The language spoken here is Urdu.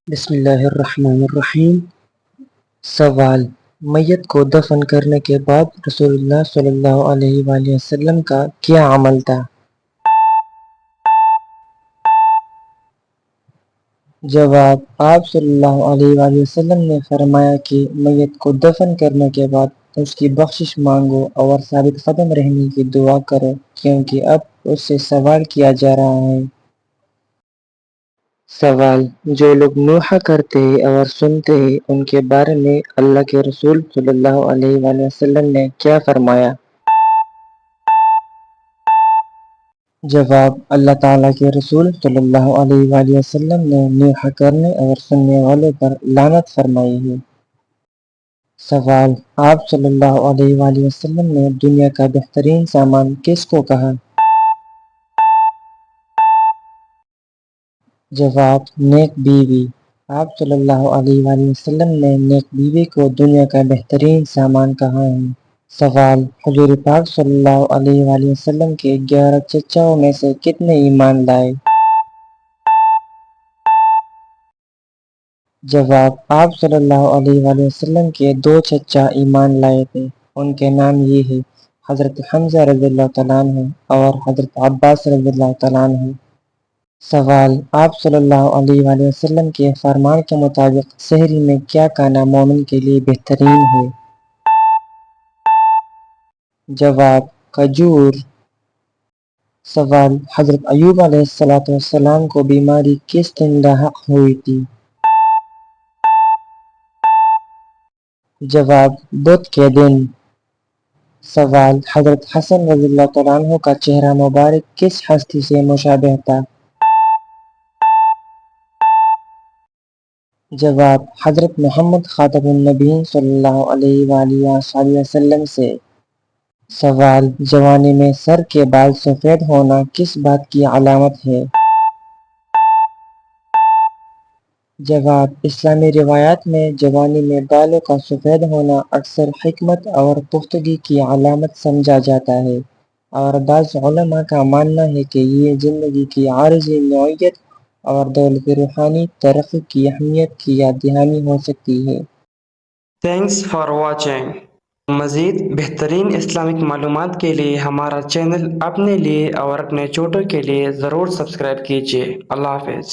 بسم اللہ الرحمن الرحیم۔ سوال: میت کو دفن کرنے کے بعد رسول اللہ صلی اللہ علیہ وآلہ وسلم کا کیا عمل تھا؟ جواب: آپ صلی اللہ علیہ وآلہ وسلم نے فرمایا کہ میت کو دفن کرنے کے بعد اس کی بخشش مانگو اور ثابت قدم رہنے کی دعا کرو، کیونکہ اب اس سے سوال کیا جا رہا ہے۔ سوال: جو لوگ نوحہ کرتے ہیں اور سنتے ہیں ان کے بارے میں اللہ کے رسول صلی اللہ علیہ وآلہ وسلم نے کیا فرمایا؟ جواب: اللہ تعالیٰ کے رسول صلی اللہ علیہ وآلہ وسلم نے نوحہ کرنے اور سننے والوں پر لعنت فرمائی ہے۔ سوال: آپ صلی اللہ علیہ وآلہ وسلم نے دنیا کا بہترین سامان کس کو کہا؟ جواب: نیک بیوی۔ آپ صلی اللہ علیہ وآلہ وسلم نے نیک بیوی کو دنیا کا بہترین سامان کہا ہے۔ سوال: حضور پاک صلی اللہ علیہ وآلہ وسلم کے 11 چچاؤں میں سے کتنے ایمان لائے؟ جواب: آپ صلی اللہ علیہ وآلہ وسلم کے 2 چچا ایمان لائے تھے، ان کے نام یہ ہیں: حضرت حمزہ رضی اللہ تعالیٰ عنہ اور حضرت عباس رضی اللہ تعالیٰ عنہ۔ سوال: آپ صلی اللہ علیہ وآلہ وسلم کے فرمان کے مطابق سحری میں کیا کھانا مومن کے لیے بہترین ہے؟ جواب: کھجور۔ سوال: حضرت ایوب علیہ السلام کو بیماری کس دن لاحق ہوئی تھی؟ جواب: بدھ کے دن۔ سوال: حضرت حسن رضی اللہ تعالیٰ عنہ کا چہرہ مبارک کس ہستی سے مشابہ تھا؟ جواب: حضرت محمد خاتم النبیین صلی اللہ علیہ وآلہ وسلم سے۔ سوال: جوانی میں سر کے بال سفید ہونا کس بات کی علامت ہے؟ جواب: اسلامی روایات میں جوانی میں بالوں کا سفید ہونا اکثر حکمت اور پختگی کی علامت سمجھا جاتا ہے، اور بعض علماء کا ماننا ہے کہ یہ زندگی کی عارضی نوعیت اور دولت روحانی ترقی کی اہمیت کی یاد دہانی ہو سکتی ہے۔ Thanks for watching. مزید بہترین اسلامک معلومات کے لیے ہمارا چینل اپنے لیے اور اپنے چھوٹوں کے لیے ضرور سبسکرائب کیجیے۔ اللہ حافظ۔